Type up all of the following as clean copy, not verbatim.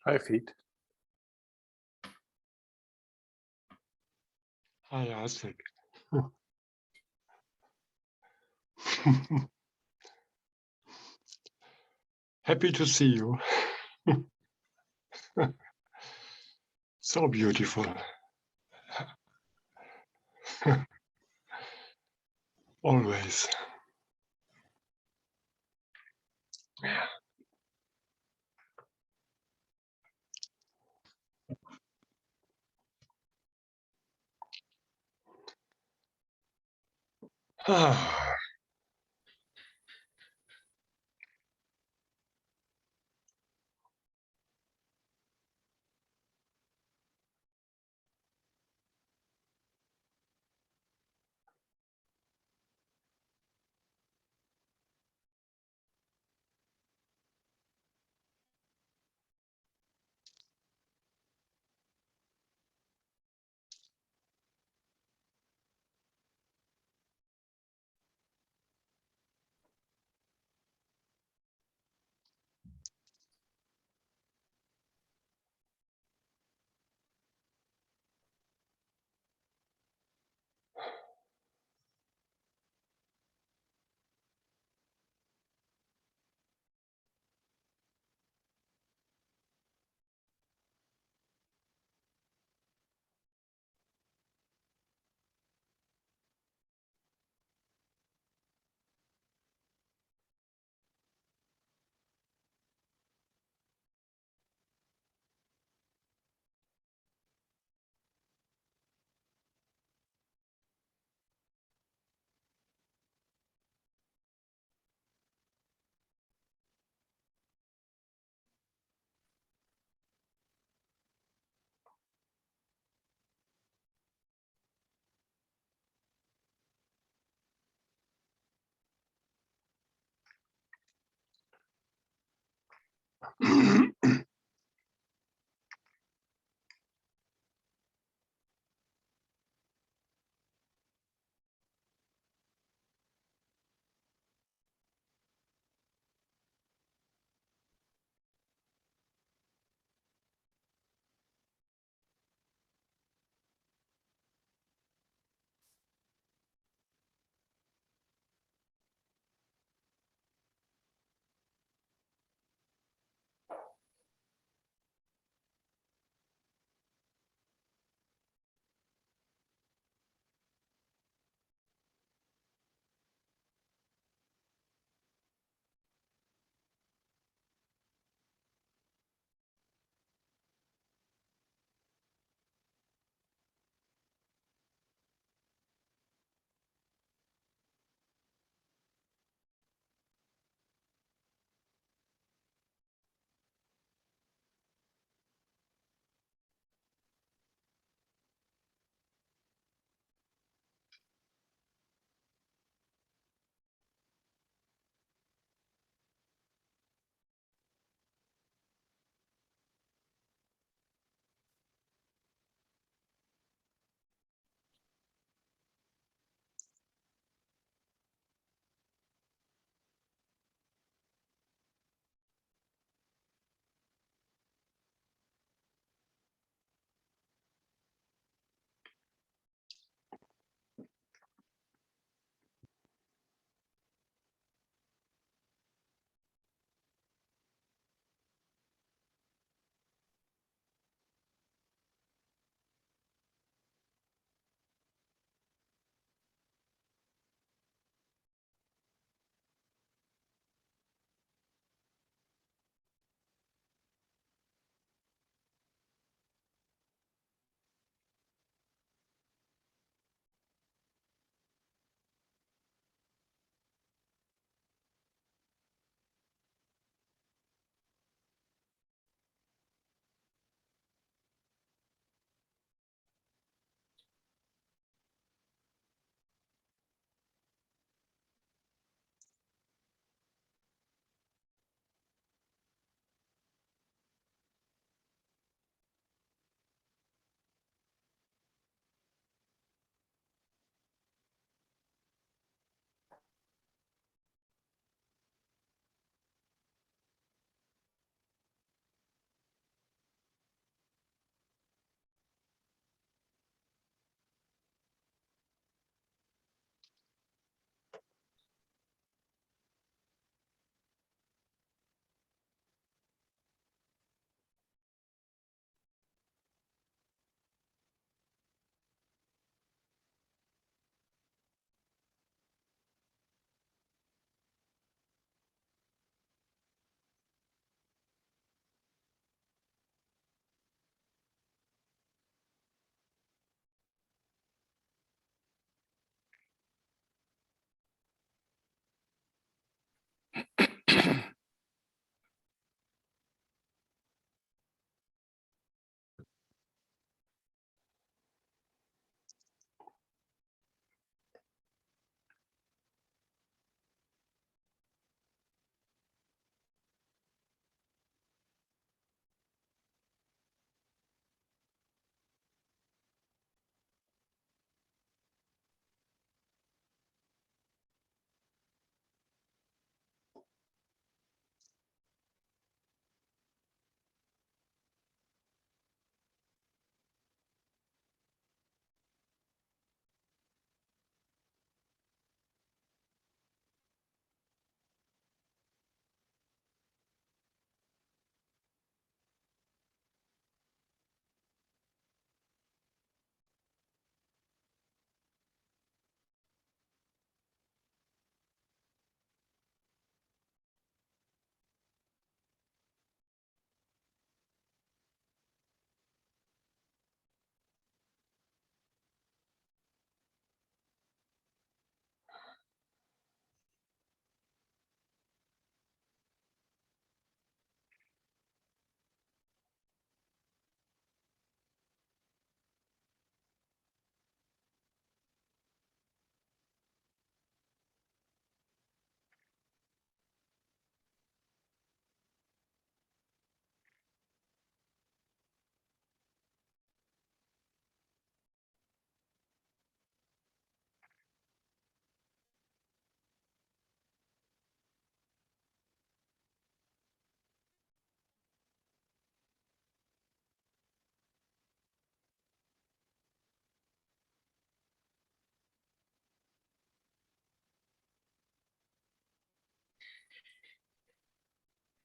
Hi, Feet. Hi, Isaac. Happy to see you. So beautiful. Always. Ah.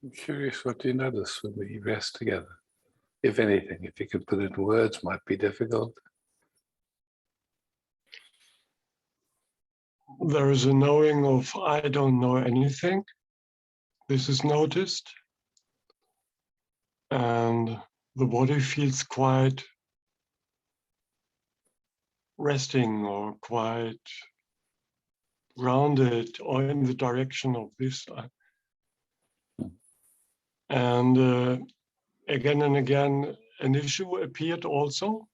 I'm curious what you notice when we rest together. If anything, if you could put it in words, might be difficult. There is a knowing of I don't know anything. This is noticed. And the body feels quite resting or quite grounded or in the direction of this. And again and again, an issue appeared also.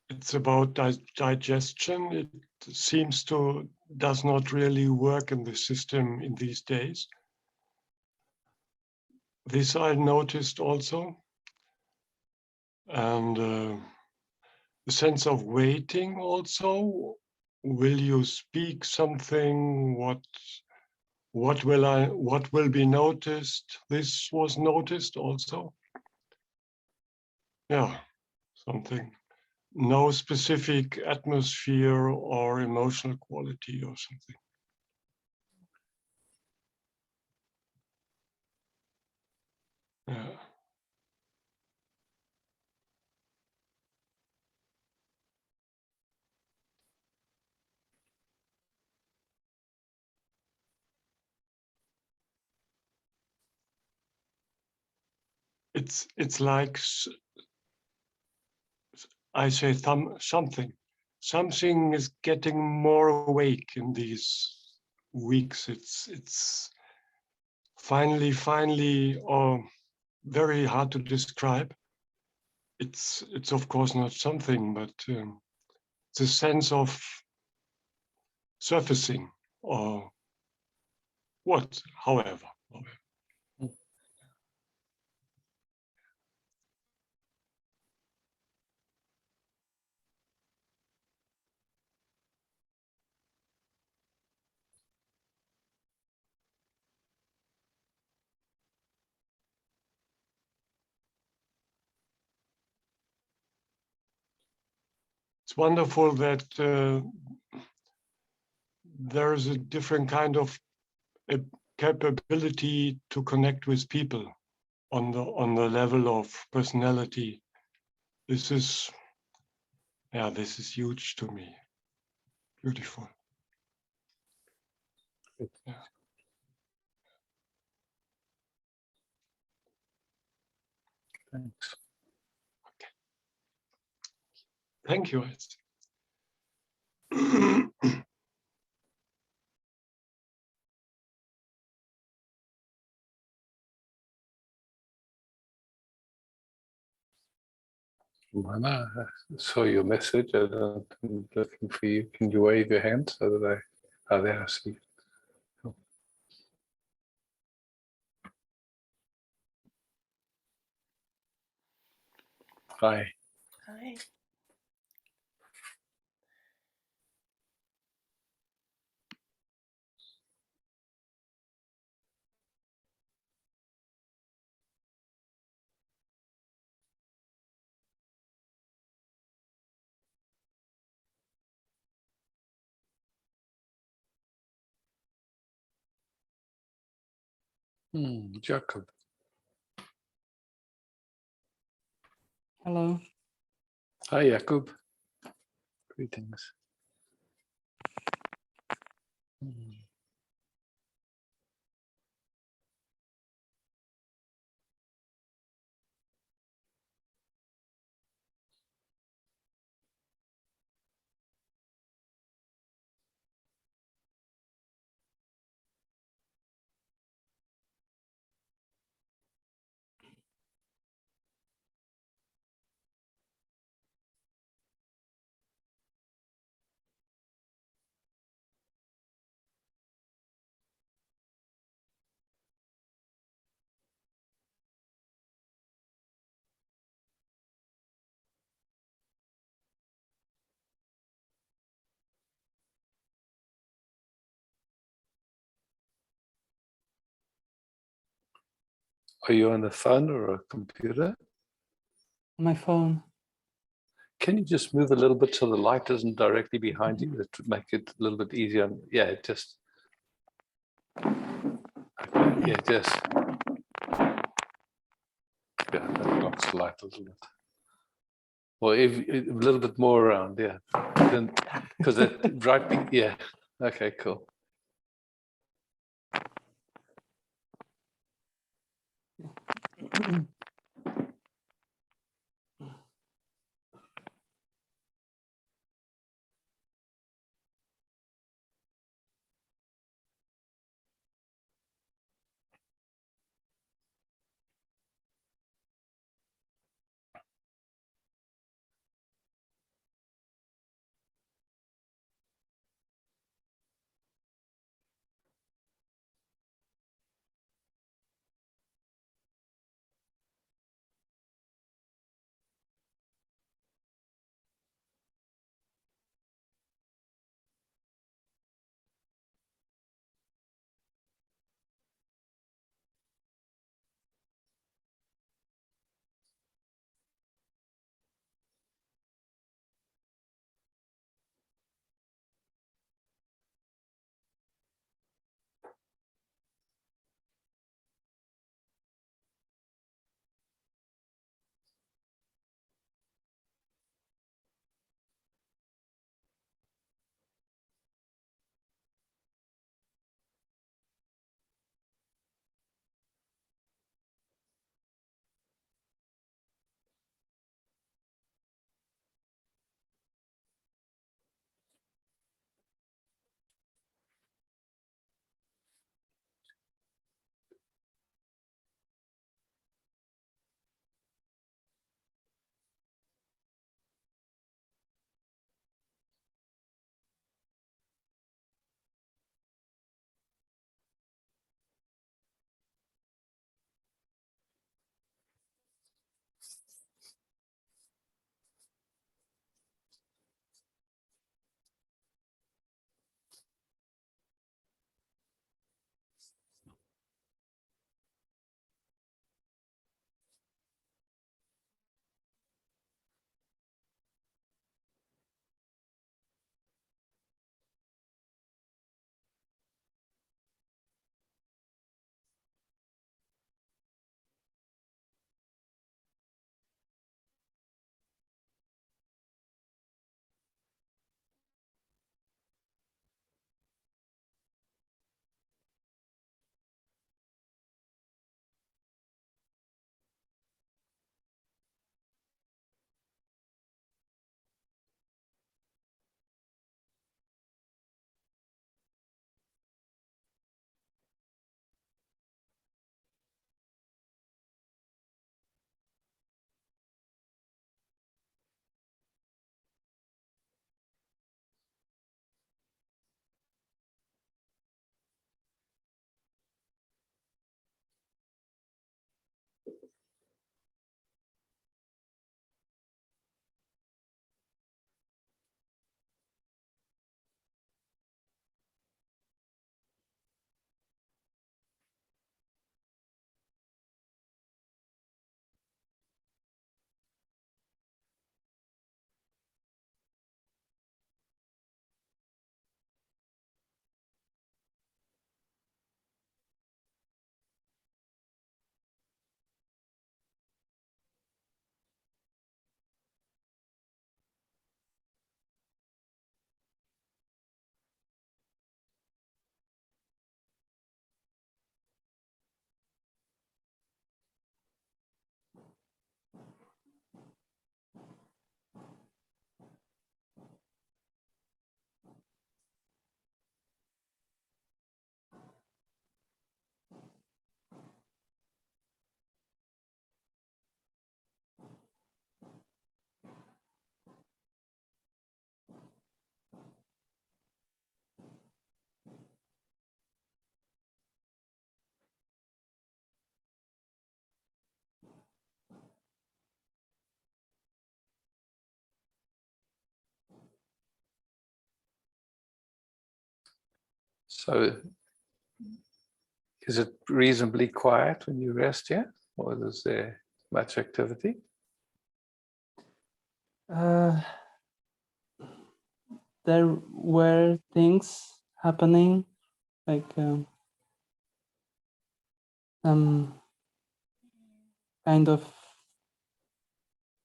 It's about digestion. It seems to does not really work in the system in these days. This I noticed also. And the sense of waiting also. Will you speak something? What will be noticed? This was noticed also. Yeah, something. No specific atmosphere or emotional quality or something. Yeah. It's like I say something is getting more awake in these weeks. It's finally, or very hard to describe. It's of course not something, but it's a sense of surfacing or what, however. It's wonderful that there is a different kind of capability to connect with people on the level of personality. This is huge to me. Beautiful. Yeah. Thanks. Okay. Thank you. Mana, I saw your message. I'm looking for you. Can you wave your hand so that there, I see you. Cool. Hi. Hi. Jacob. Hello. Hi, Jacob. Greetings. Are you on a phone or a computer? On my phone. Can you just move a little bit so the light isn't directly behind you? It would make it a little bit easier. Yeah, just. Okay, yeah, just. this light a little bit. Or if, a little bit more around, yeah. Then, because that right, yeah. Okay, cool. So is it reasonably quiet when you rest here, or is there much activity? There were things happening, like some kind of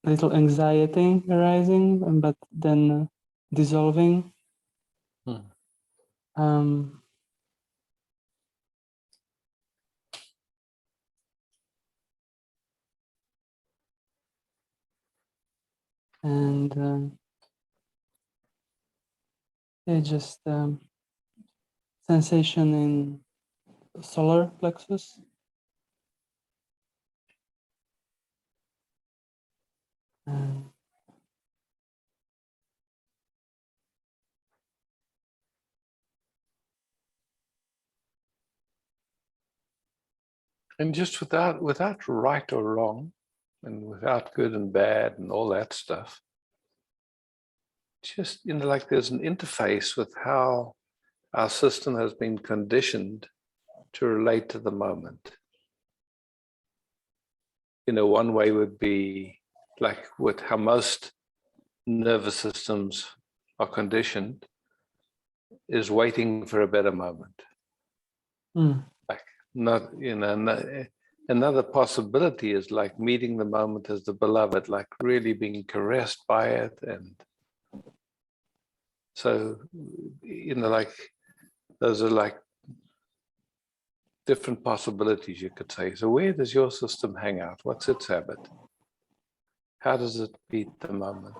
little anxiety arising, but then dissolving. Hmm. And just sensation in solar plexus. And And just without right or wrong, and without good and bad and all that stuff, just, you know, like there's an interface with how our system has been conditioned to relate to the moment. You know, one way would be like with how most nervous systems are conditioned is waiting for a better moment. Like, not, you know, another possibility is like meeting the moment as the beloved, like really being caressed by it. And so, you know, like those are like different possibilities, you could say. So where does your system hang out? What's its habit? How does it meet the moment?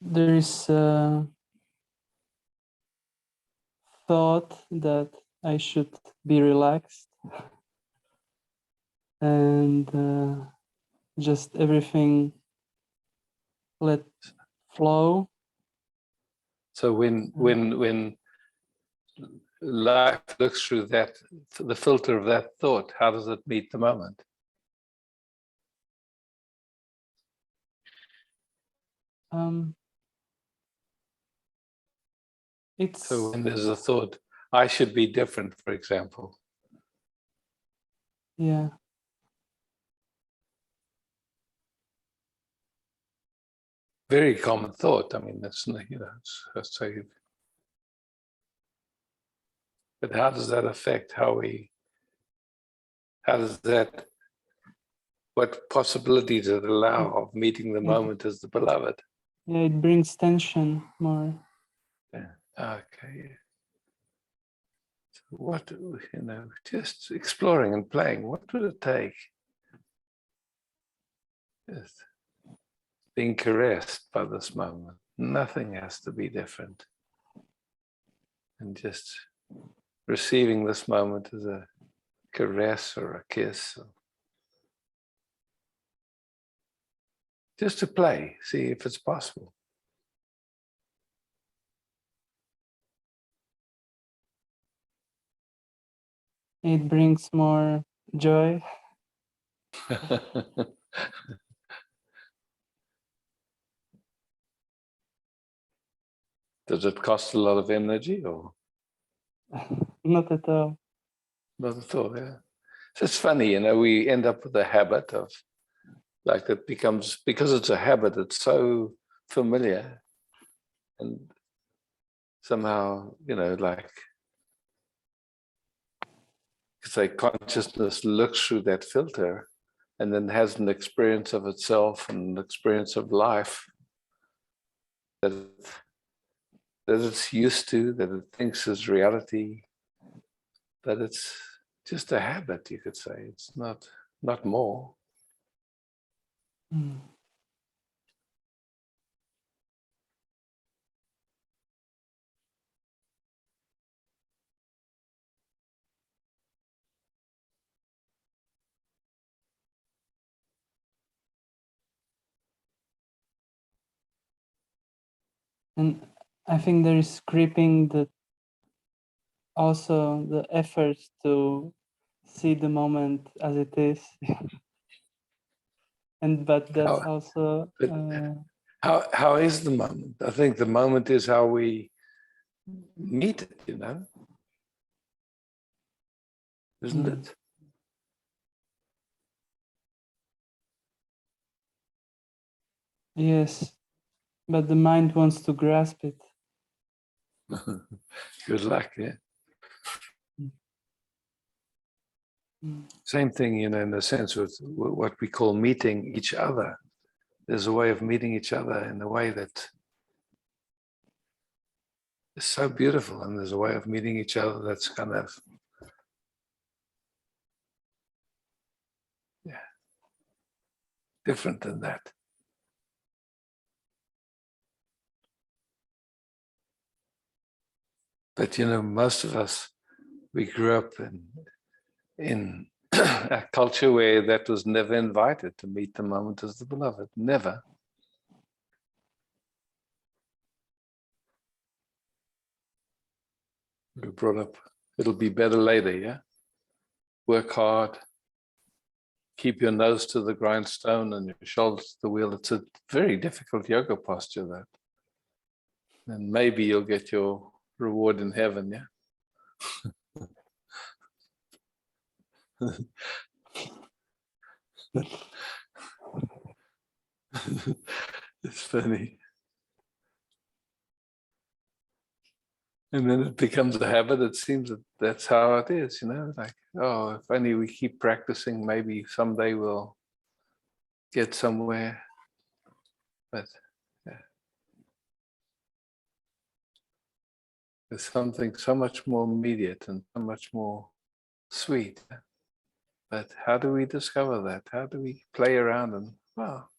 there is a thought that I should be relaxed and just everything let flow. So when life looks through that, the filter of that thought, how does it meet the moment? It's So when there's a thought, I should be different, for example. yeah. Very common thought. I mean, that's, you know, it's say, but how does that affect how does that, what possibility does it allow of meeting the moment as the beloved? Yeah, it brings tension more. Yeah. Okay. So what, you know, just exploring and playing, what would it take? Just being caressed by this moment. Nothing has to be different. And just receiving this moment as a caress or a kiss. Or just to play, see if it's possible. It brings more joy. Does it cost a lot of energy or? Not at all. Not at all, yeah. So it's funny, you know, we end up with a habit of, like, it becomes, because it's a habit, it's so familiar. And somehow, you know, like, say consciousness looks through that filter and then has an experience of itself and an experience of life that it's used to, that it thinks is reality, that it's just a habit, you could say. It's not more. Mm. And I think there is creeping that also the effort to see the moment as it is. But that's also How is the moment? I think the moment is how we meet it, you know, isn't Mm. it? Yes, but the mind wants to grasp it. Good luck, yeah. Mm. Same thing, you know, in a sense with what we call meeting each other. There's a way of meeting each other in a way that is so beautiful, and there's a way of meeting each other that's kind of, yeah, different than that. But you know, most of us, we grew up in a culture where that was never invited, to meet the moment as the beloved. Never. We were brought up, it'll be better later, yeah? Work hard, keep your nose to the grindstone and your shoulders to the wheel. It's a very difficult yoga posture, that. And maybe you'll get your reward in heaven, yeah? It's funny. And then it becomes a habit. It seems that that's how it is, you know, like, oh, if only we keep practicing, maybe someday we'll get somewhere. But yeah, there's something so much more immediate and so much more sweet. But how do we discover that? How do we play around and, well,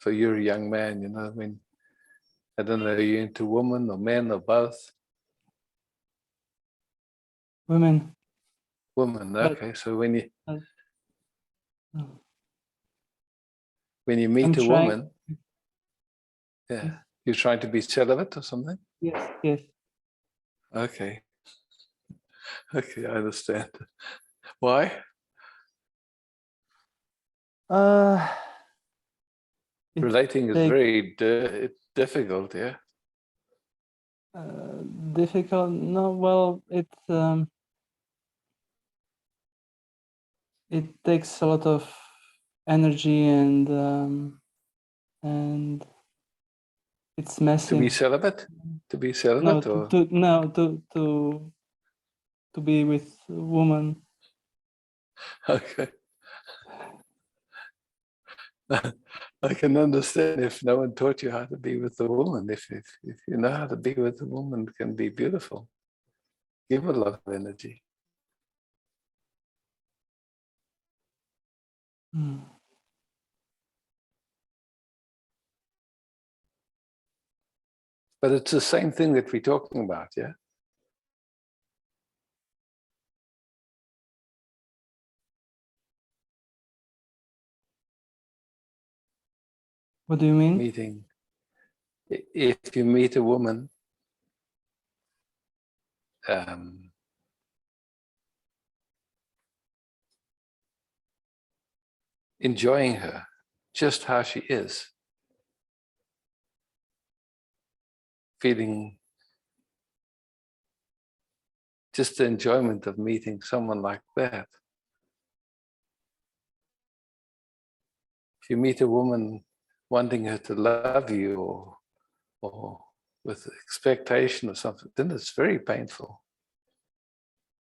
so you're a young man, you know, I mean, I don't know, are you into women or men or both? Women. Women, But- okay. So when you No. meet I'm a trying- woman, yeah, Yes. you're trying to be celibate or something? Yes, yes. Okay. Okay, I understand. Why? It Relating is takes- very difficult, yeah? difficult. No, well, it takes a lot of energy and it's messy. To be celibate? To be No, celibate or? to be with a woman. Okay. I can understand if no one taught you how to be with a woman. If you know how to be with a woman, it can be beautiful. Give a lot of energy. Mm. But it's the same thing that we're talking about, yeah? What do you mean? Meeting. If you meet a woman, enjoying her just how she is, feeling just the enjoyment of meeting someone like that. If you meet a woman wanting her to love you or with expectation or something, then it's very painful.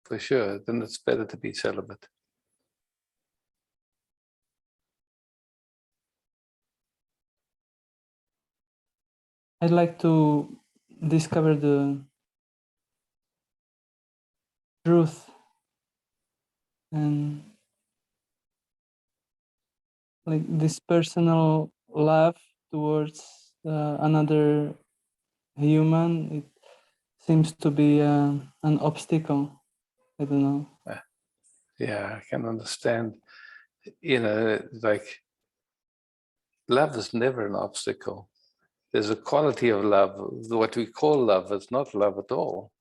For sure, then it's better to be celibate. I'd like to discover the truth and like this personal love towards another human. It seems to be an obstacle. I don't know. Yeah, I can understand. You know, like love is never an obstacle. There's a quality of love. What we call love is not love at all.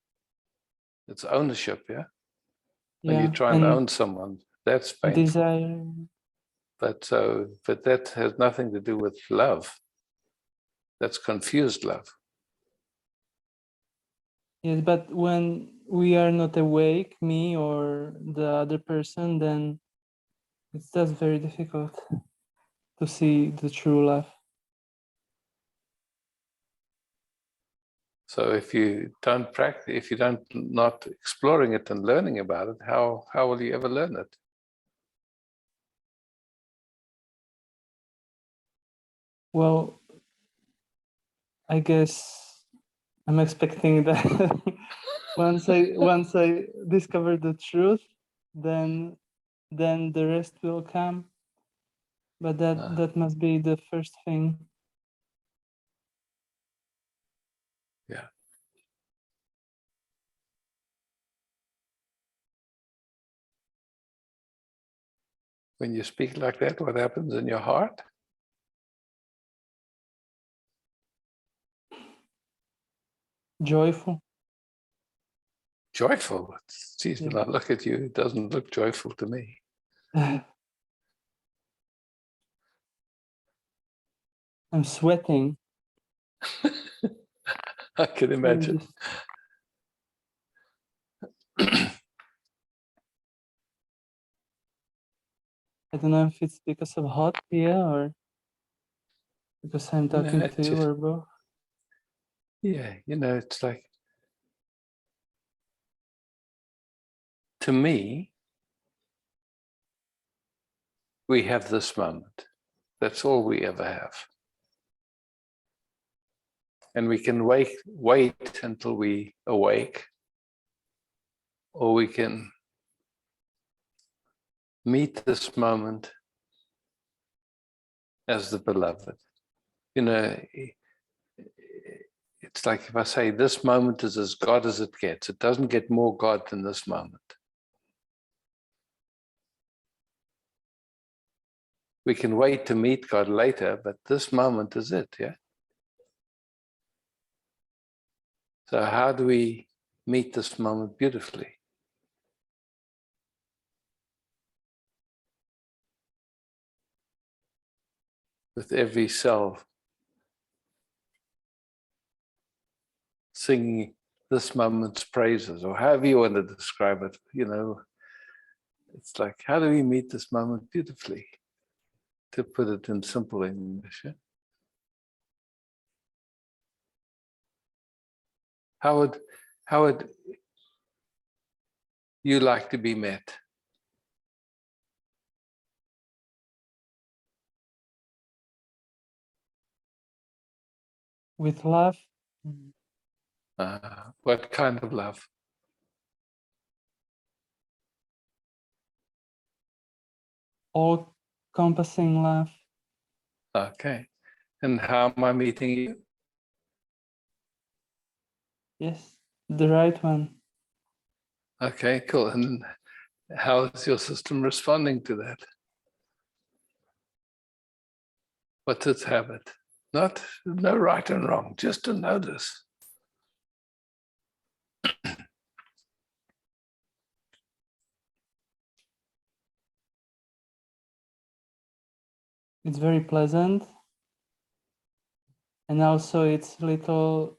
It's ownership, yeah? When you Yeah, try and and own someone, that's painful. desire. But that has nothing to do with love. That's confused love. Yes, but when we are not awake, me or the other person, then it's just very difficult to see the true love. So if you don't practice, if you don't not exploring it and learning about it, how will you ever learn it? Well, I guess I'm expecting that once I discover the truth, then the rest will come. But that must be the first thing. Yeah. When you speak like that, what happens in your heart? Joyful. Joyful. Geez, Yeah. when I look at you, it doesn't look joyful to me. I'm sweating. I can imagine. I don't know if it's because of hot here or because I'm talking No, to you or both. Yeah, it's like, to me, we have this moment. That's all we ever have. And we can wait until we awake, or we can meet this moment as the beloved. It's like if I say this moment is as God as it gets, it doesn't get more God than this moment. We can wait to meet God later, but this moment is it, yeah? So how do we meet this moment beautifully? With every cell singing this moment's praises, or however you want to describe it, it's like, how do we meet this moment beautifully? To put it in simple English, yeah? How would you like to be met? With love. What kind of love? All-encompassing love. Okay. And how am I meeting you? Yes, the right one. Okay, cool. And how is your system responding to that? What's its habit? No right and wrong, just to notice. It's very pleasant. And also it's a little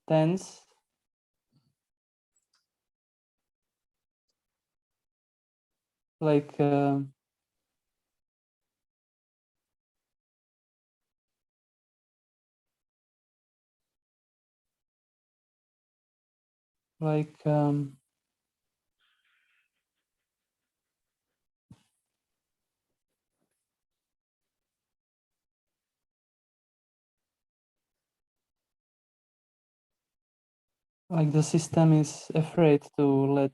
tense. Like the system is afraid to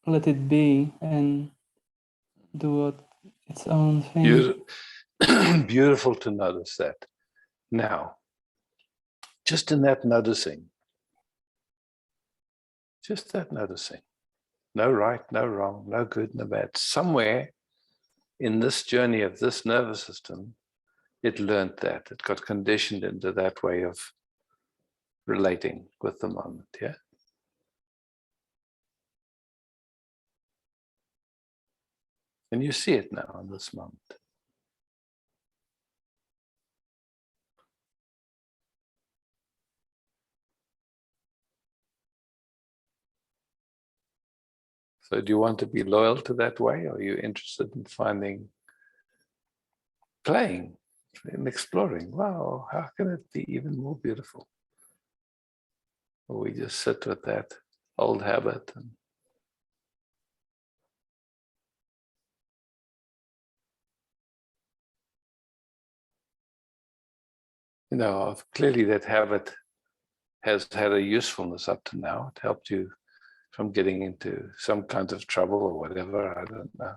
let it be and do its own thing. Beautiful to notice that. Now, just in that noticing, no right, no wrong, no good, no bad. Somewhere in this journey of this nervous system, it learned that. It got conditioned into that way of relating with the moment, yeah? And you see it now in this moment. So do you want to be loyal to that way, or are you interested in playing, in exploring? Wow, how can it be even more beautiful? Or we just sit with that old habit and clearly that habit has had a usefulness up to now. It helped you from getting into some kind of trouble or whatever, I don't know.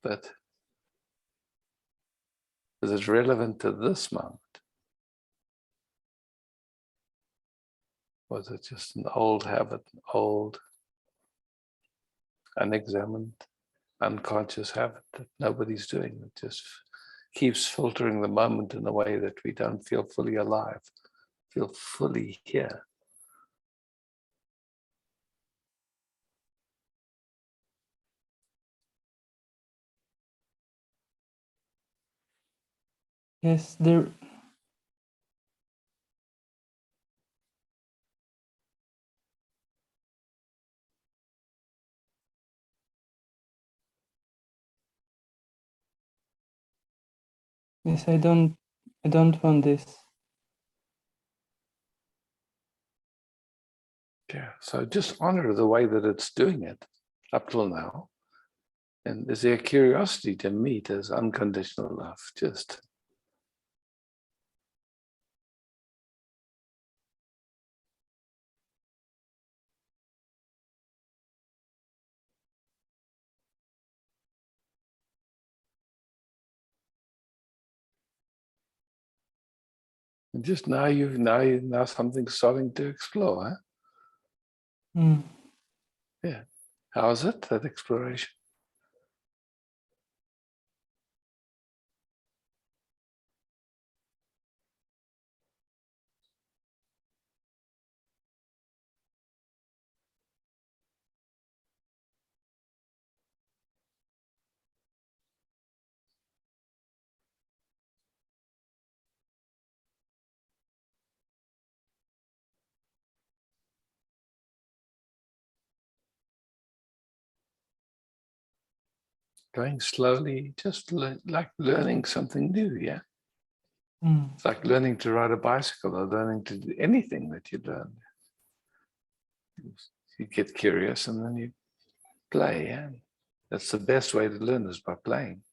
But is it relevant to this moment? Was it just an old habit, old, unexamined, unconscious habit that nobody's doing? It just keeps filtering the moment in a way that we don't feel fully alive, feel fully here. Yes, there. Yes, I don't want this. Yeah, so just honor the way that it's doing it up till now. And is there curiosity to meet as unconditional love? Just now something's starting to explore, huh? Mm. Yeah. How is it, that exploration? Going slowly, just like learning something new, yeah? Mm. It's like learning to ride a bicycle or learning to do anything that you learn. You get curious and then you play, yeah? That's the best way to learn, is by playing.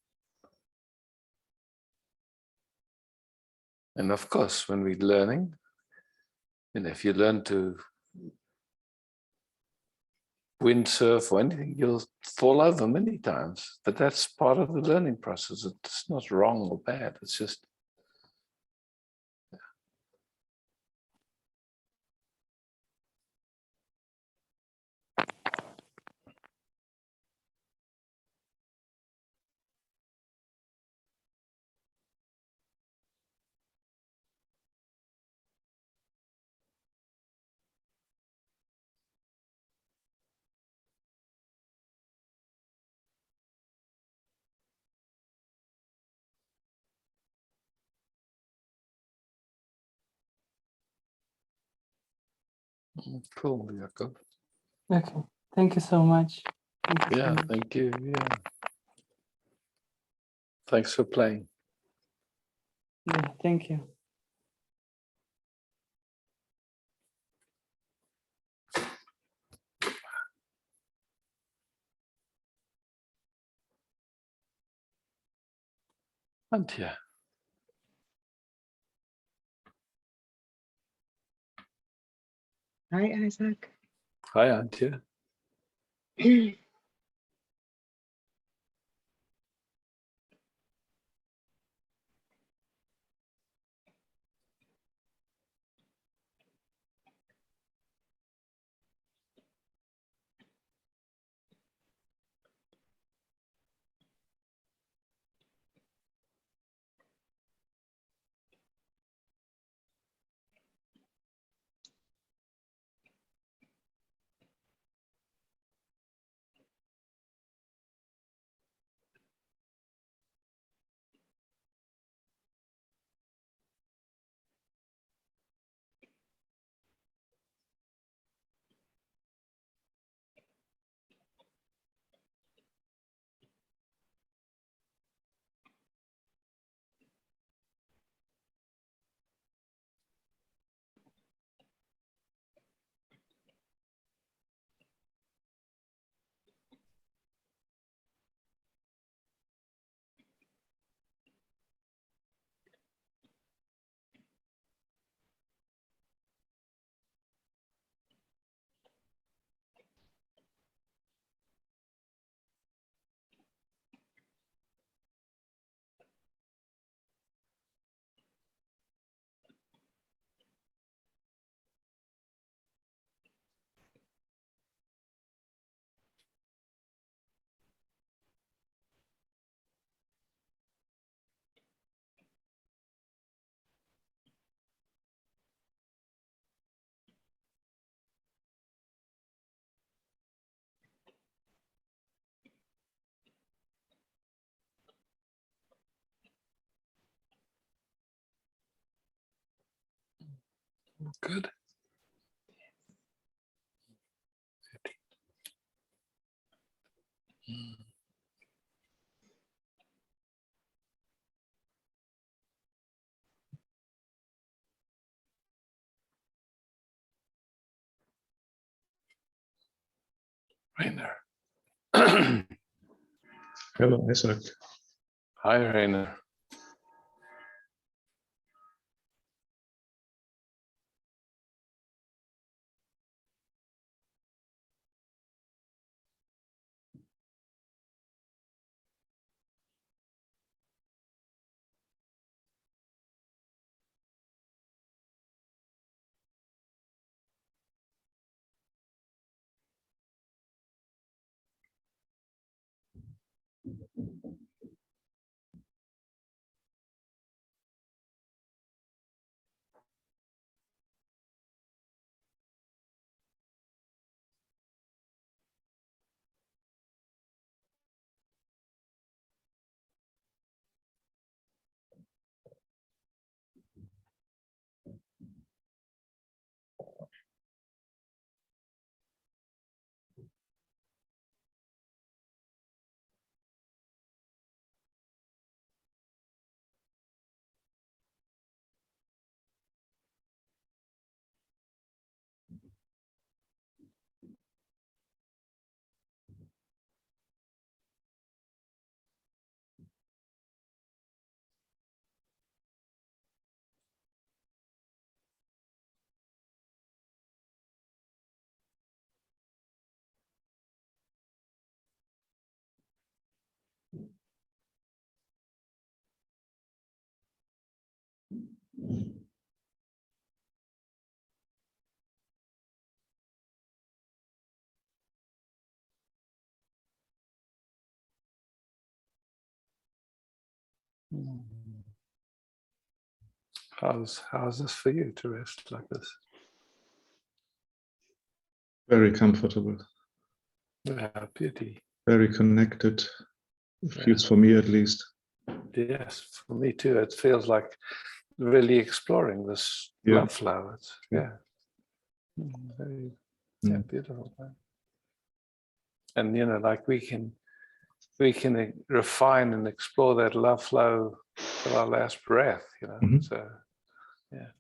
And of course, when we're learning, if you learn to windsurf or anything, you'll fall over many times. But that's part of the learning process. It's not wrong or bad. It's just cool, Jakob. Okay. Thank you so much. Thank you so Yeah, much. thank you. Yeah. Thanks for playing. Yeah, thank you. Antje. Hi, Isaac. Hi, Antje. Good. Rainer. Hello, Isaac. Hi, Rainer. How's this for you to rest like this? Very comfortable, Yeah, beauty. very connected. It Yeah. feels for me at least. Yes, for me too. It feels like really exploring this Yeah. love flow. It's, yeah. Very, yeah, beautiful. And you know, like we can refine and explore that love flow till our last breath, you know. Mhm. So yeah.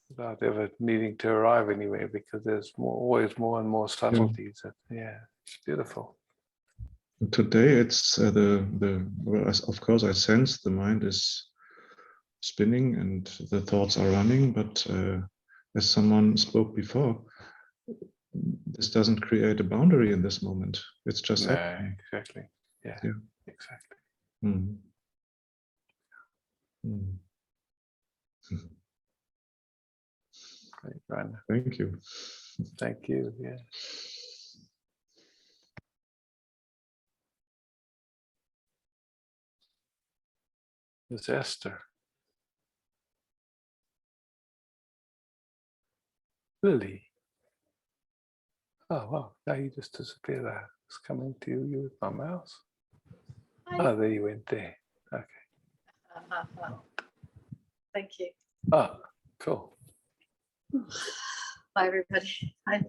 Without ever needing to arrive anywhere, because there's always more and more subtleties. Yeah, it's beautiful. Today it's well, of course I sense the mind is spinning and the thoughts are running, but as someone spoke before, this doesn't create a boundary in this moment. It's just No, happening. exactly. Yeah, Yeah. exactly. Mm. Mm. Great, Rainer. Thank you. Thank you. Yeah. It's Esther. Lily. Oh, wow. Now you just disappeared. I was coming to you with my mouse. Oh, there you went there. Okay. Thank you. Oh, cool. Bye, everybody. Hi.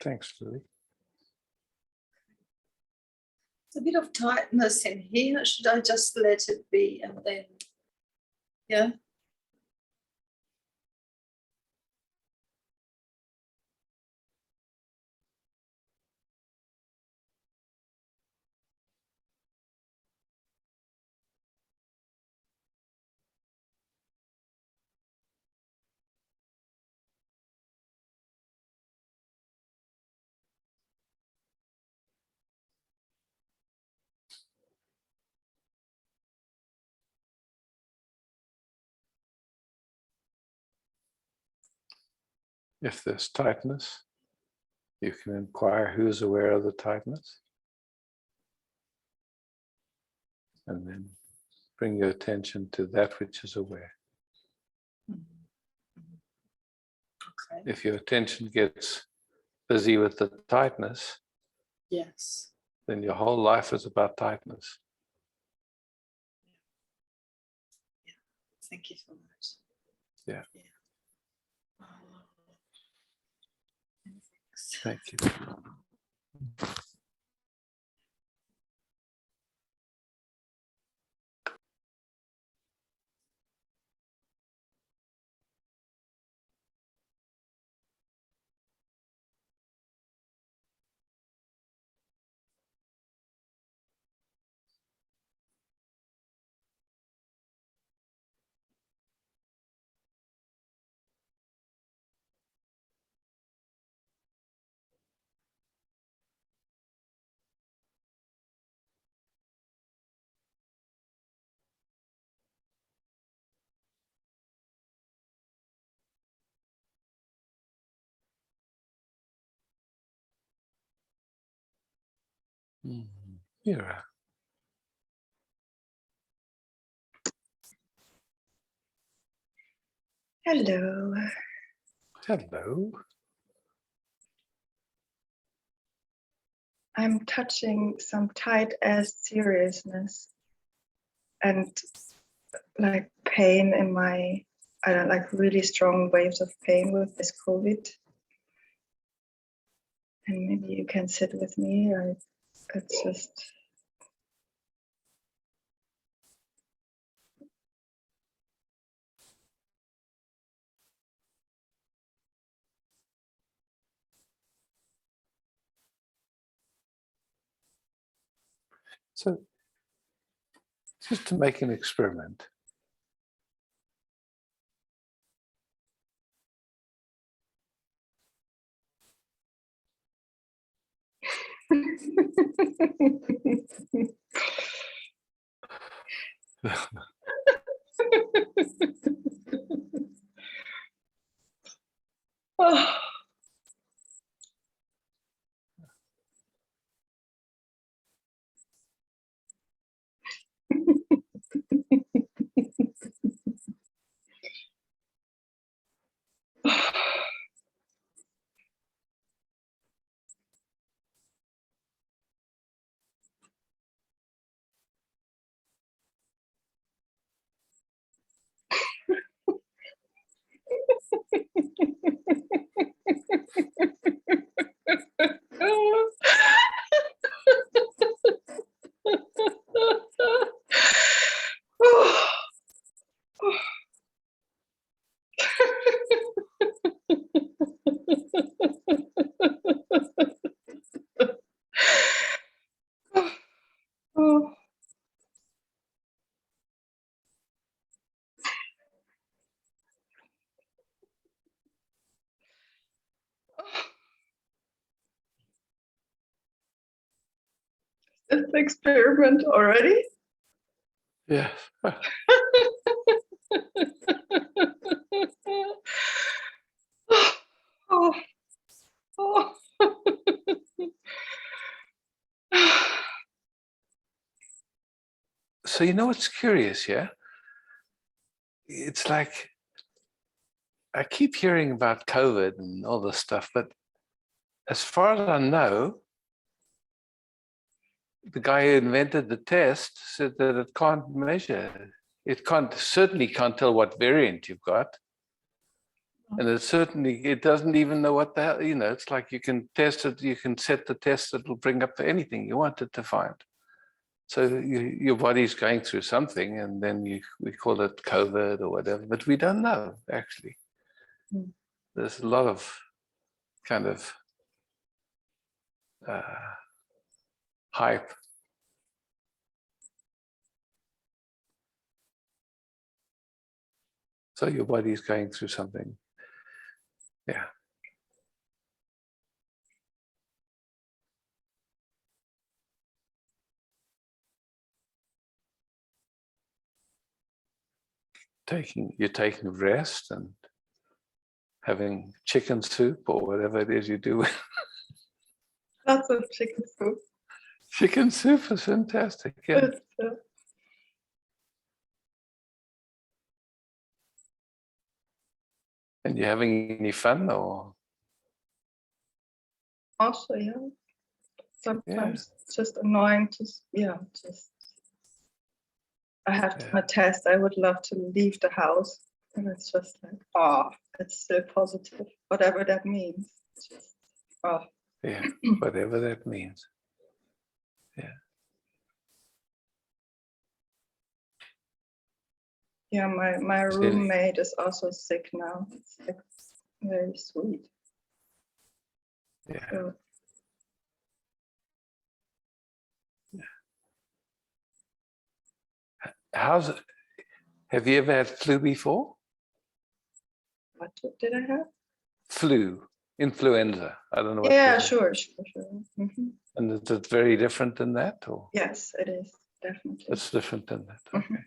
Thanks, Lily. There's a bit of tightness in here. Should I just let it be and then, yeah? If there's tightness, you can inquire who's aware of the tightness. And then bring your attention to that which is aware. Okay. If your attention gets busy with the tightness, Yes. then your whole life is about tightness. Thank you for that. Yeah. Oh, thanks. Thank you. Mira. Hello. Hello. I'm touching some tight ass seriousness and like pain in my, I don't like really strong waves of pain with this COVID. And maybe you can sit with me. It's just. So just to make an experiment. Oh. this experiment already? Yeah. Oh, oh. So you know what's curious, yeah? It's like I keep hearing about COVID and all this stuff, but as far as I know, the guy who invented the test said that it can't measure. It certainly can't tell what variant you've got. And it doesn't even know what the hell, it's like you can test it, you can set the test, it'll bring up anything you want it to find. So your body's going through something, and then we call it COVID or whatever, but we don't know, actually. There's a lot of kind of hype. So your body's going through something. Yeah. You're taking rest and having chicken soup or whatever it is you do. Lots of chicken soup. Chicken soup is fantastic. Yeah. It's, And you having any fun or? also, yeah. Sometimes it's just annoying to, just. I have done a test. I would love to leave the house, and it's just like, it's still positive, whatever that means. It's just, Yeah, whatever that means. Yeah. Yeah, my roommate is also sick now. It's like very sweet. Yeah. So, How's it? Have you ever had flu before? what did I have? Flu, influenza. I don't know what. Yeah, sure. Mhm. And is it very different than that, or? Yes, it is definitely. It's different than that. Okay.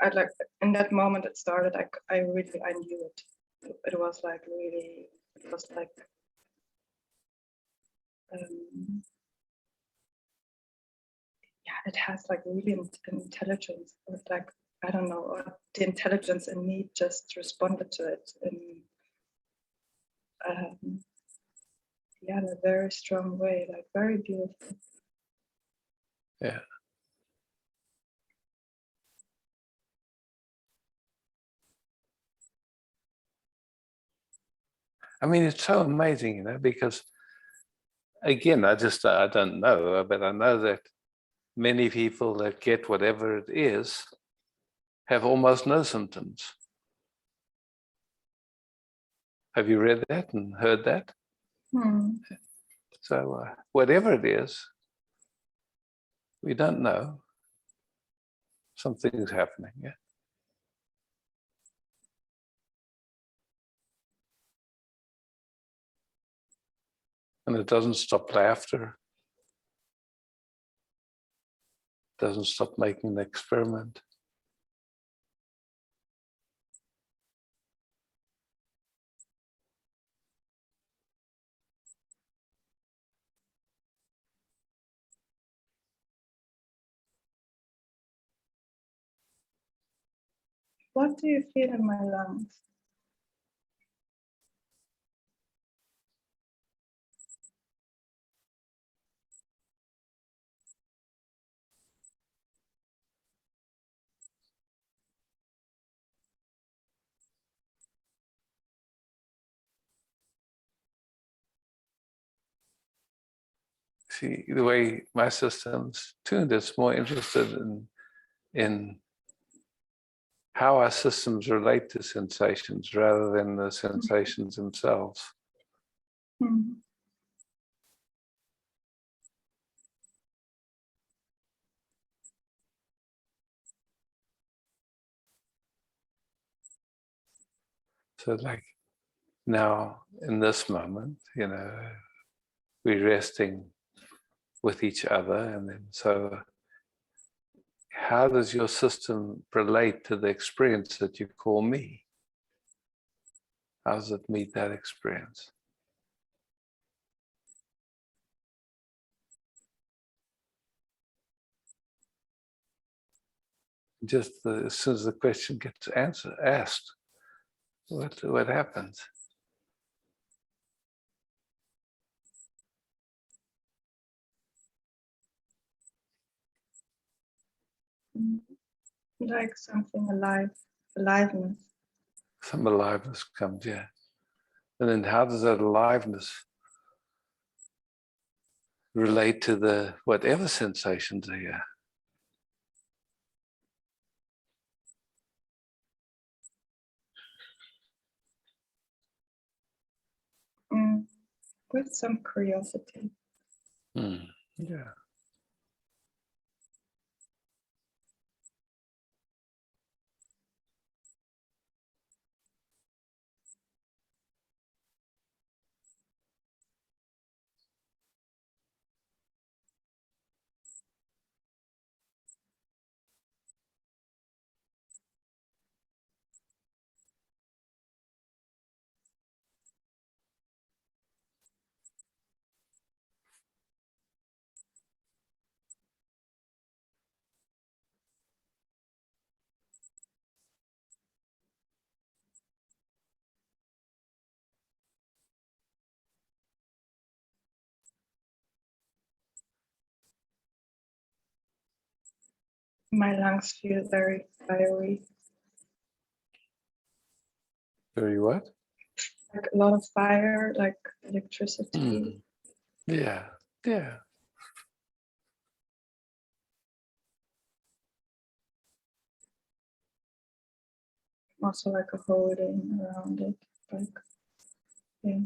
I like in that moment it started. I knew it. It was like really. It was like. Yeah, it has like really intelligence. It's like I don't know. The intelligence in me just responded to it in. In a very strong way, like very beautiful. Yeah. I mean, it's so amazing, because again, I don't know, but I know that many people that get whatever it is have almost no symptoms. Have you read that and heard that? So whatever it is, we don't know. Something's happening, yeah. And it doesn't stop laughter. It doesn't stop making an experiment. What do you feel in my lungs? See, the way my system's tuned, it's more interested in how our systems relate to sensations rather than the sensations themselves. So like now in this moment, we're resting with each other. And then so how does your system relate to the experience that you call me? How does it meet that experience? Just as soon as the question gets asked, what happens? Like something alive, aliveness. Some aliveness comes, yeah. And then how does that aliveness relate to the whatever sensations are here? With some curiosity. Yeah. My lungs feel very fiery, Very what? like a lot of fire, like electricity. Yeah, yeah. Also like a holding around it, like yeah.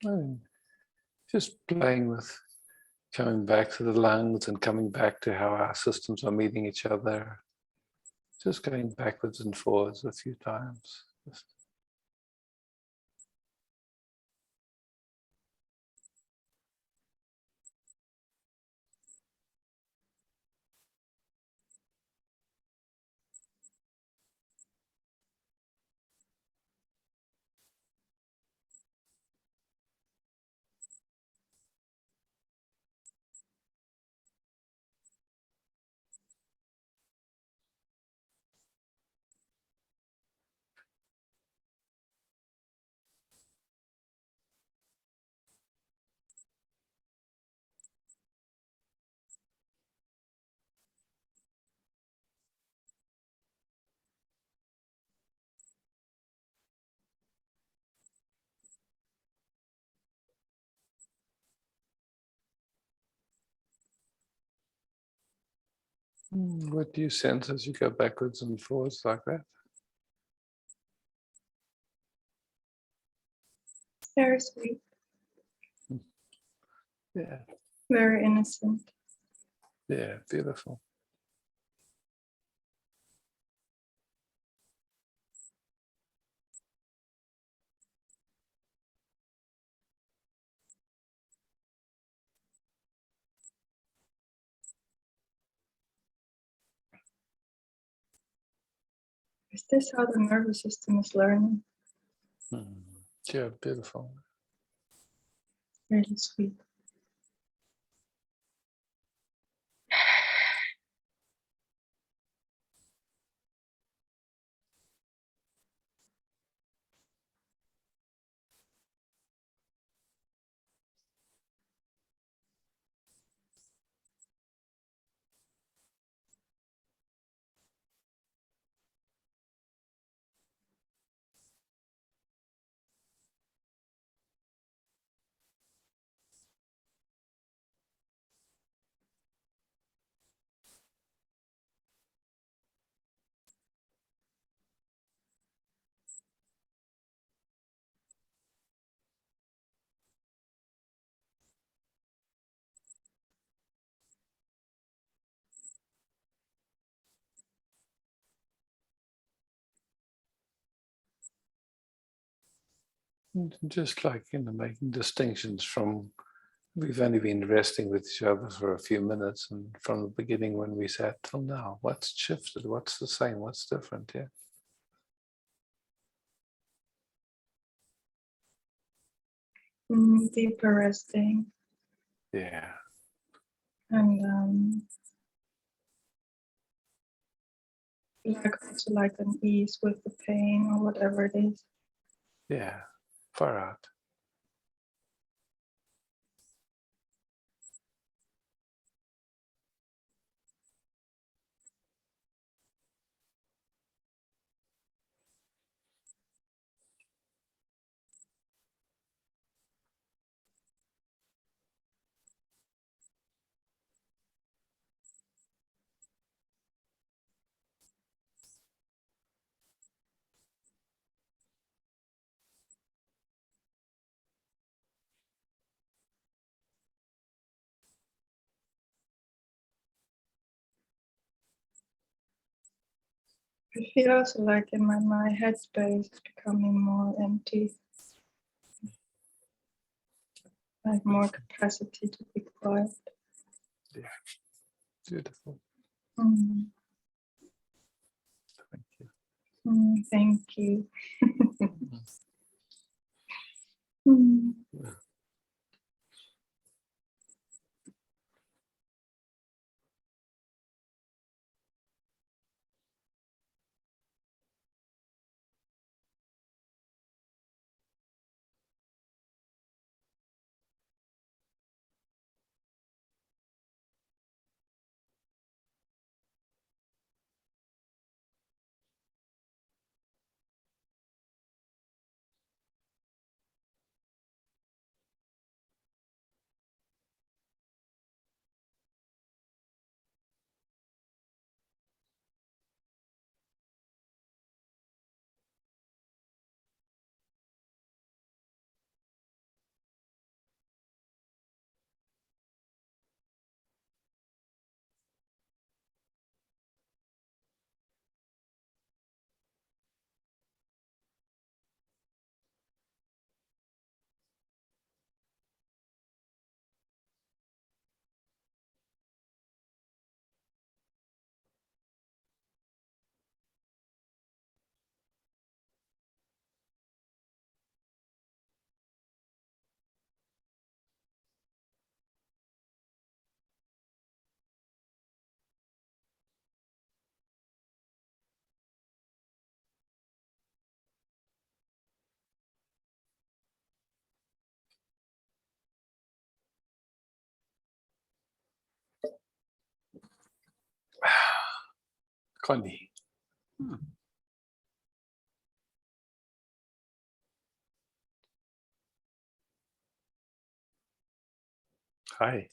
Oh, just playing with coming back to the lungs and coming back to how our systems are meeting each other. Just going backwards and forwards a few times. Just what do you sense as you go backwards and forwards like that? Very sweet, Yeah, very innocent. yeah, beautiful. Is this how the nervous system is learning? Yeah, beautiful. Really sweet. Just like, making distinctions from, we've only been resting with each other for a few minutes, and from the beginning when we sat till now, what's shifted, what's the same, what's different, yeah. Deeper resting, Yeah, and like also like an ease with the pain or whatever it is. yeah, far out. I feel also like in my headspace is becoming more empty, like more capacity to be quiet. Beautiful. Mm, Thank you. thank you. Mm. Connie. Hi.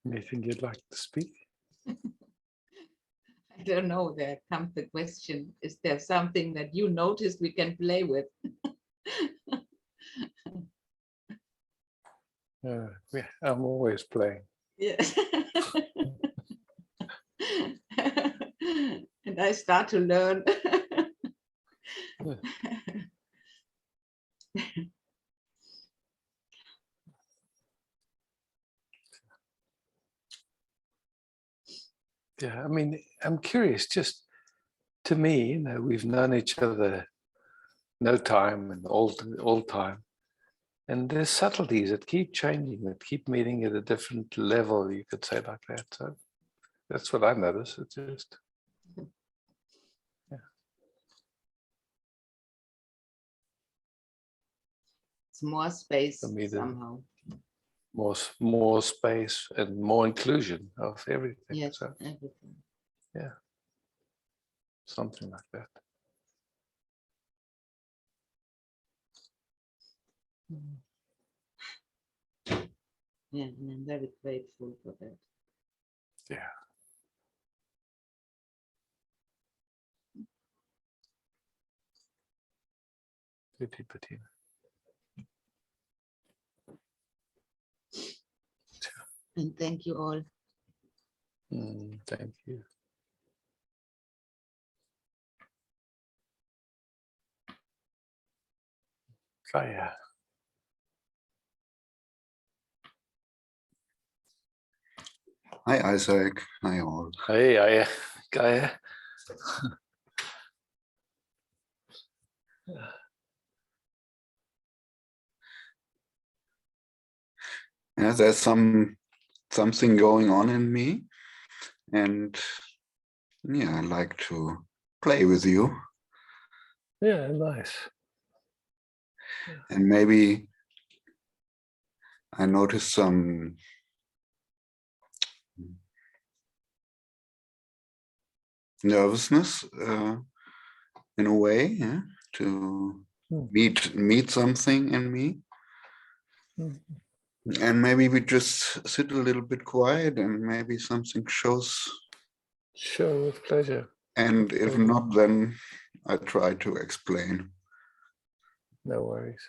Anything you'd like to speak? I don't know, there comes the question, is there something that you noticed we can play with? Yeah, I'm always playing. Yes. And I start to learn. Yeah, I mean, I'm curious, just to me, you know, we've known each other no time and all time. And there's subtleties that keep changing, that keep meeting at a different level, you could say like that. So that's what I notice. It's just, It's more space For me, the- somehow. more space and more inclusion of everything. Yes, So everything. something like that. Yeah, and I'm very grateful for that. Yeah. Pretty, pretty. And thank you all. Thank you. Kaya. Hi, Isaac. Hi, all. Hey, Kaya. Yeah, there's something going on in me, and yeah, I like to play with you. Yeah, nice. And maybe I noticed some nervousness in a way, yeah, to meet something in me. And maybe we just sit a little bit quiet and maybe something shows. Sure, with pleasure. And if not, then I try to explain. No worries.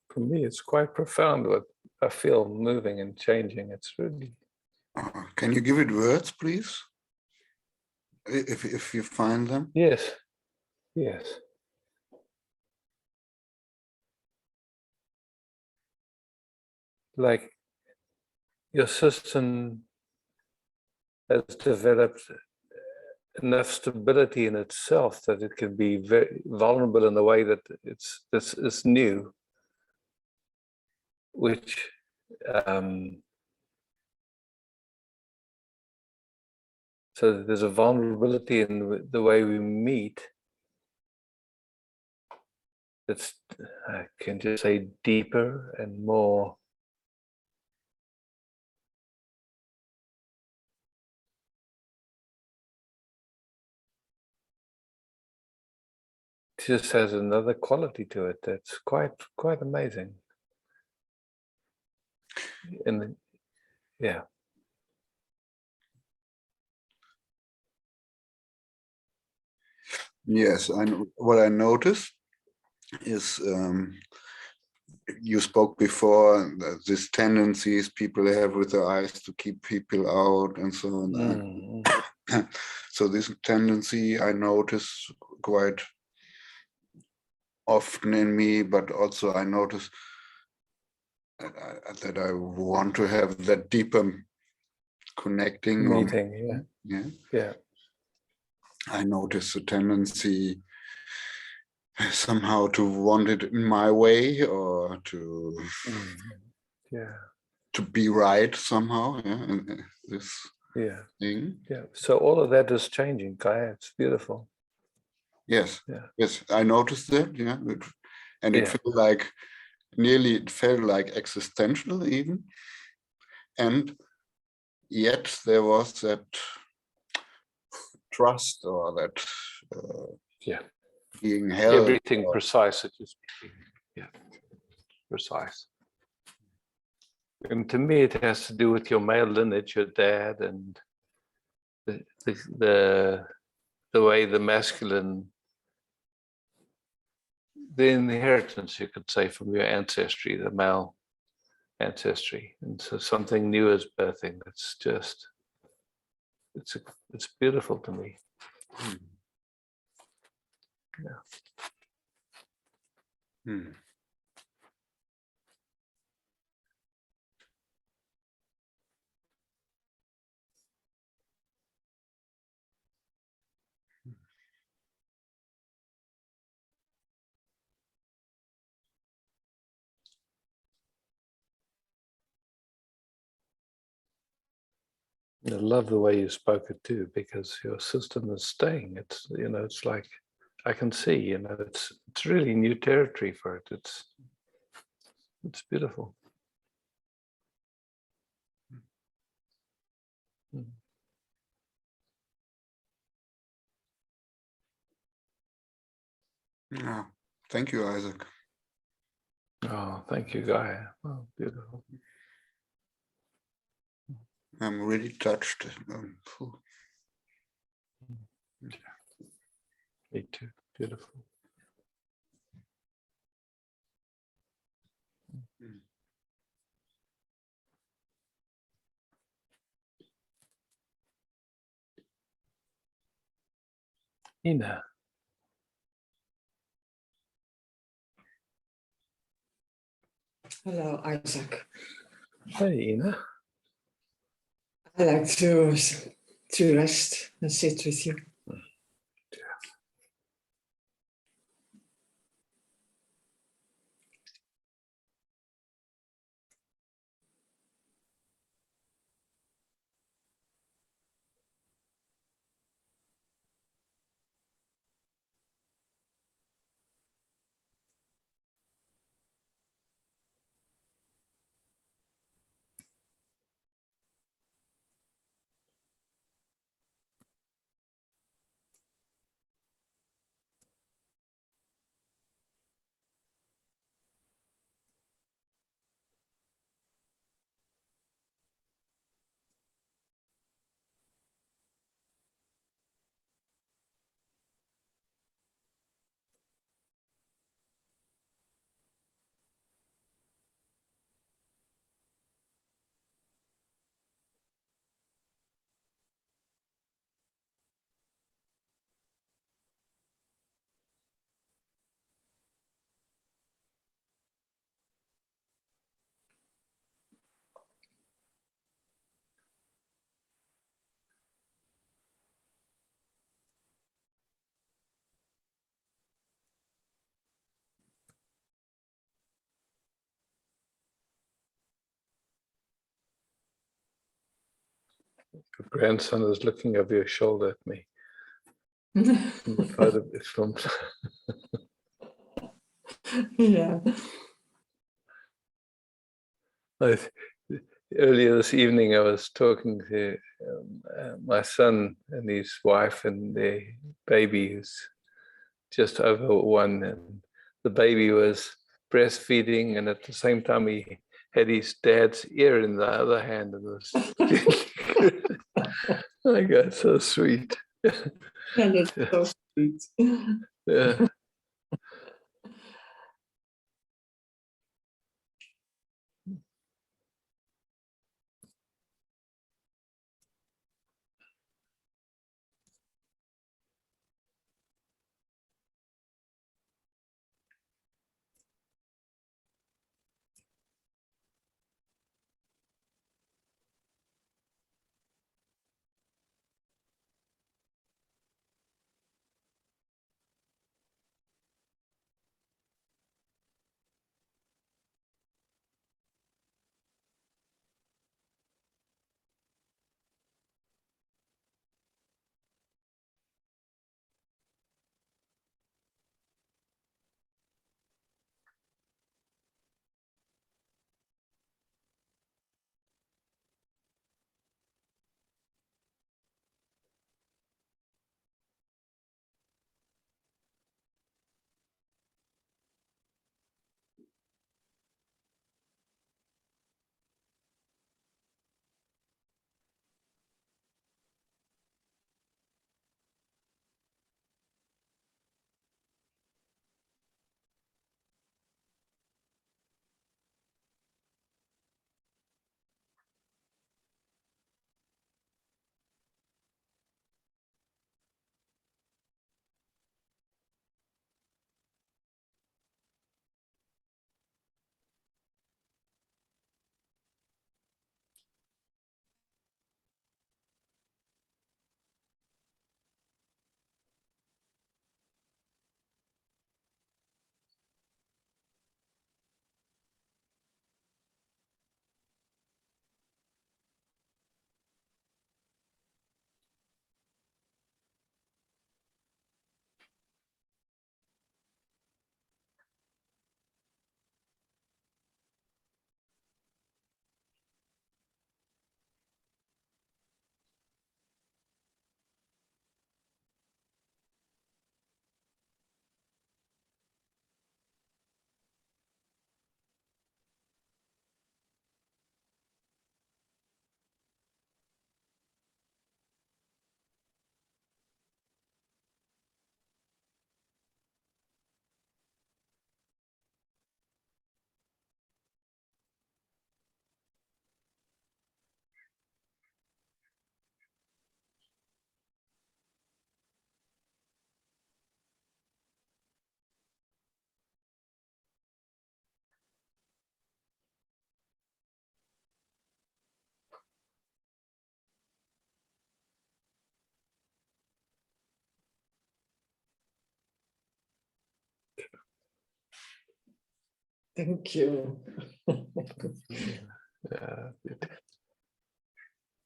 for me, it's quite profound what I feel moving and changing. It's really, Can you give it words, please? If you find them. yes, yes. Like your system has developed enough stability in itself that it can be very vulnerable in the way that it's new, which so there's a vulnerability in the way we meet. It's, I can just say, deeper and more just has another quality to it that's quite amazing. And yeah. Yes, what I noticed is you spoke before that these tendencies people have with their eyes to keep people out and so on. So this tendency I notice quite often in me, but also I notice that I want to have that deeper connecting or Meeting, yeah. I notice a tendency somehow to want it in my way or to to be right somehow, in this thing. Yeah. So all of that is changing, Kaya. It's beautiful. Yes. Yeah. Yes, I noticed that. Yeah, and it felt like it felt like existential even, and yet there was that trust or that being held. Everything precise that you're speaking. Yeah, precise. And to me, it has to do with your male lineage, your dad, and the way the masculine, the inheritance, you could say, from your ancestry, the male ancestry, and so something new is birthing. It's just, it's beautiful to me. Yeah. I love the way you spoke it too, because your system is staying. It's, it's like, I can see, it's really new territory for it. It's beautiful. Yeah. Thank you, Isaac. Oh, thank you, Gaia. Oh, beautiful. I'm really touched. Me too. Beautiful. Ina. Hello, Isaac. Hey, Ina. I like to rest and sit with you. Your grandson is looking over your shoulder at me. From the photo, from Yeah. earlier this evening, I was talking to my son and his wife and their baby, who's just over 1, and the baby was breastfeeding, and at the same time he had his dad's ear in the other hand, and was I go, so sweet. And it's so sweet. Yeah. Thank you. Yeah.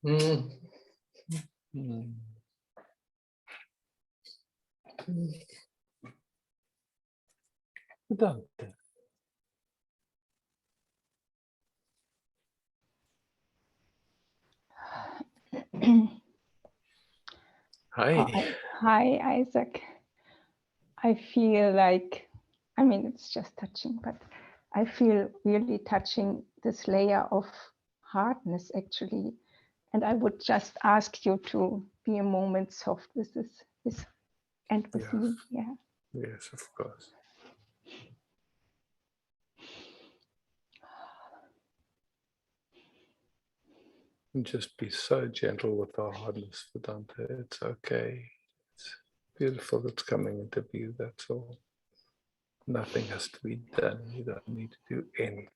Mm. Mm. Bedankt. Hi. Hi, Isaac. I feel like, I mean, it's just touching, but I feel really touching this layer of hardness actually. And I would just ask you to be a moment soft with this and with Yes. me. Yeah. Yes, of course. And just be so gentle with the hardness, Vedanta. It's okay. It's beautiful that's coming into view, that's all. Nothing has to be done. You don't need to do anything.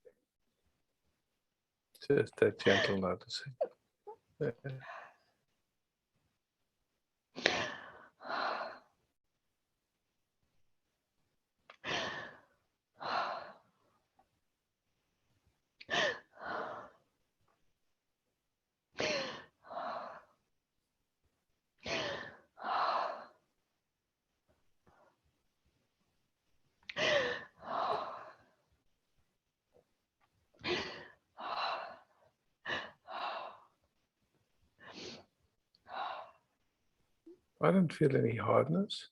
Just that gentle noticing. Yeah. I don't feel any hardness.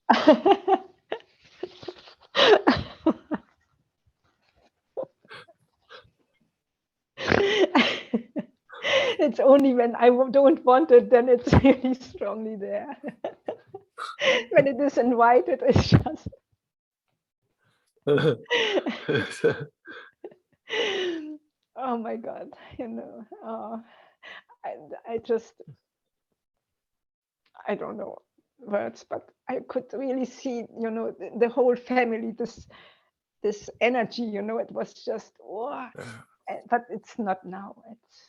It's only when I don't want it, then it's really strongly there. When it is invited, it's just. Oh my God, I don't know words, but I could really see, the whole family, this energy, it was just, oh, but it's not now. It's,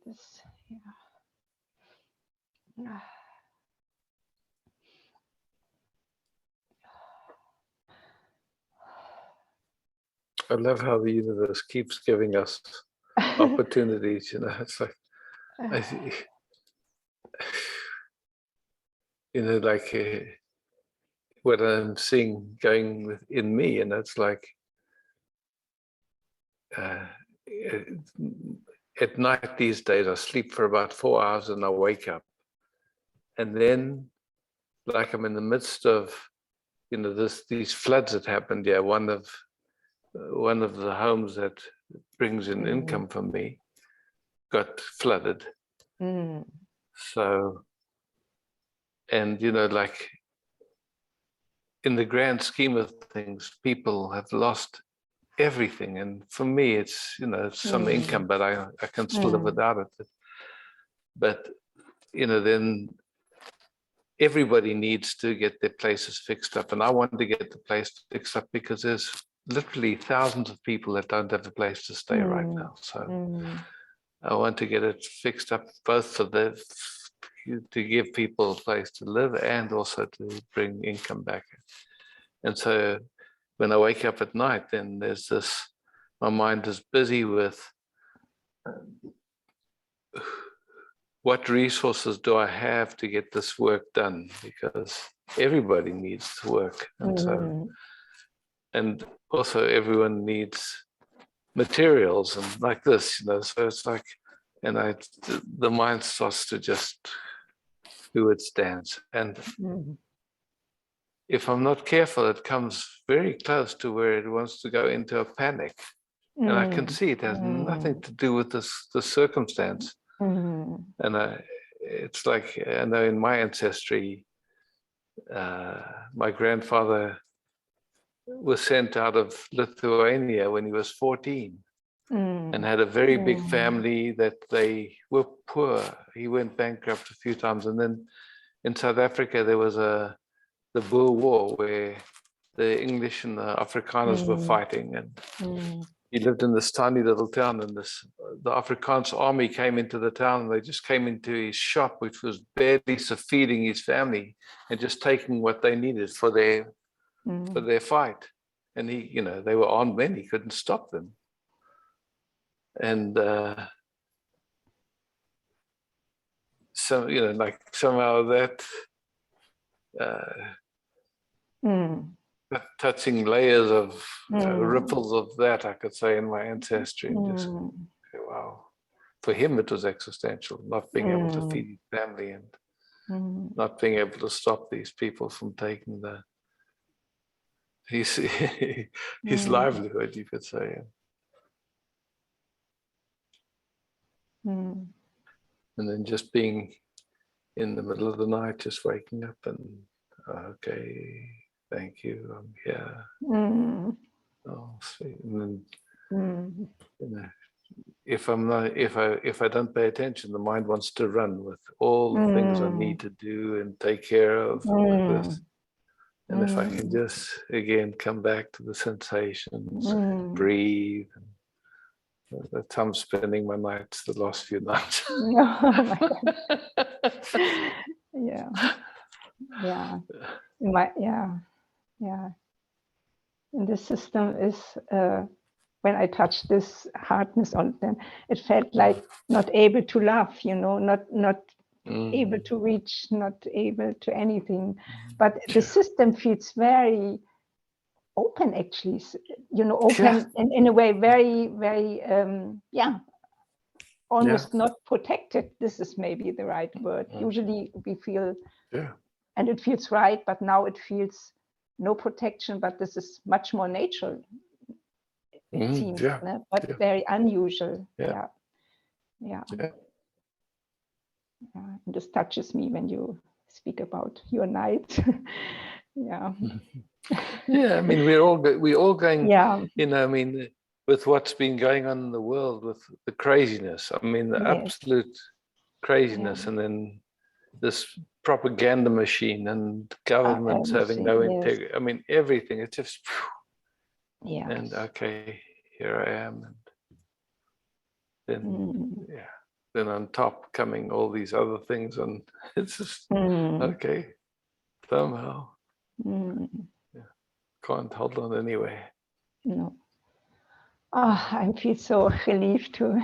this, I love how the universe keeps giving us opportunities, it's like, I see, like what I'm seeing going within me, and it's like, at night these days, I sleep for about 4 hours and I wake up. And then, like I'm in the midst of, these floods that happened here. One of the homes that brings in income for me got flooded. So, and like in the grand scheme of things, people have lost everything, and for me it's some income, but I can still live without it. But then everybody needs to get their places fixed up, and I want to get the place fixed up because there's literally thousands of people that don't have a place to stay right now. So I want to get it fixed up, both for to give people a place to live and also to bring income back. And so when I wake up at night, then there's this, my mind is busy with what resources do I have to get this work done, because everybody needs to work. And so, and also everyone needs materials and like this, so it's like, and the mind starts to just do its dance. And if I'm not careful, it comes very close to where it wants to go into a panic. And I can see it has nothing to do with the circumstance. And it's like, I know in my ancestry, my grandfather was sent out of Lithuania when he was 14 and had a very big family that they were poor. He went bankrupt a few times. And then in South Africa, there was the Boer War where the English and the Afrikaners were fighting. And he lived in this tiny little town, and the Afrikaans army came into the town, and they just came into his shop, which was barely feeding his family and just taking what they needed for their fight. And he, they were armed men, he couldn't stop them. And so, like somehow that touching layers of ripples of that, I could say, in my ancestry, and just wow. For him, it was existential, not being able to feed his family and not being able to stop these people from taking his livelihood, you could say. And then just being in the middle of the night, just waking up and okay, thank you, I'm here. Oh, sweet. And then, if I don't pay attention, the mind wants to run with all the things I need to do and take care of. Like this. And if I can just again come back to the sensations, breathe. That's how I'm spending my nights the last few nights. Oh my God. Yeah. And the system is, when I touched this hardness on them, it felt like not able to love, not able to reach, not able to anything. But the system feels very open, actually, open in a way, very, very, almost not protected. This is maybe the right word. Usually we feel, and it feels right, but now it feels no protection, but this is much more natural, it seems, but very unusual. Yeah. And this touches me when you speak about your night. Yeah. I mean, we're all going, Yeah. you know, I mean, with what's been going on in the world, with the craziness, I mean, the absolute craziness, and then this propaganda machine and governments having no integrity. I mean, everything, it's just, and okay, here I am. And then, then on top coming all these other things, and it's just, okay, somehow. Can't hold on anyway. No. Oh, I feel so relieved to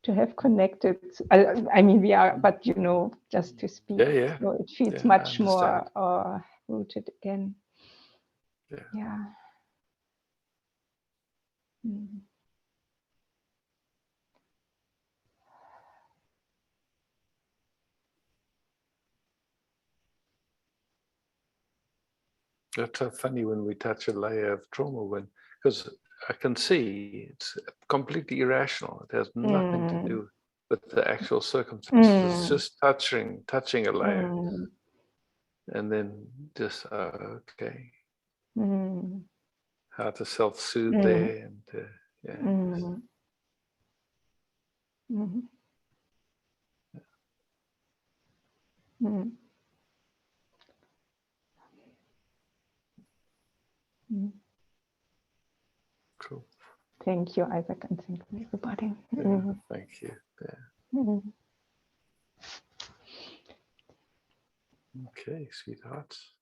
have connected. I mean, we are, but you know, just to speak. So it feels much more rooted again. Yeah. That's so funny when we touch a layer of trauma, because I can see it's completely irrational. It has nothing to do with the actual circumstances. It's just touching a layer, and then just okay, how to self-soothe there, and cool. Thank you, Isaac, and thank you, everybody. Thank you. Okay, sweethearts.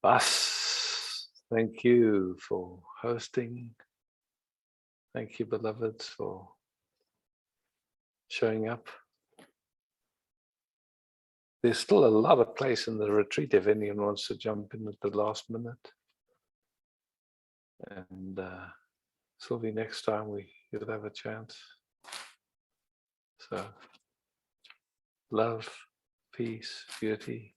Bas, thank you for hosting. Thank you, beloveds, for showing up. There's still a lot of place in the retreat if anyone wants to jump in at the last minute. And Sylvie, next time you'll have a chance. So, love, peace, beauty.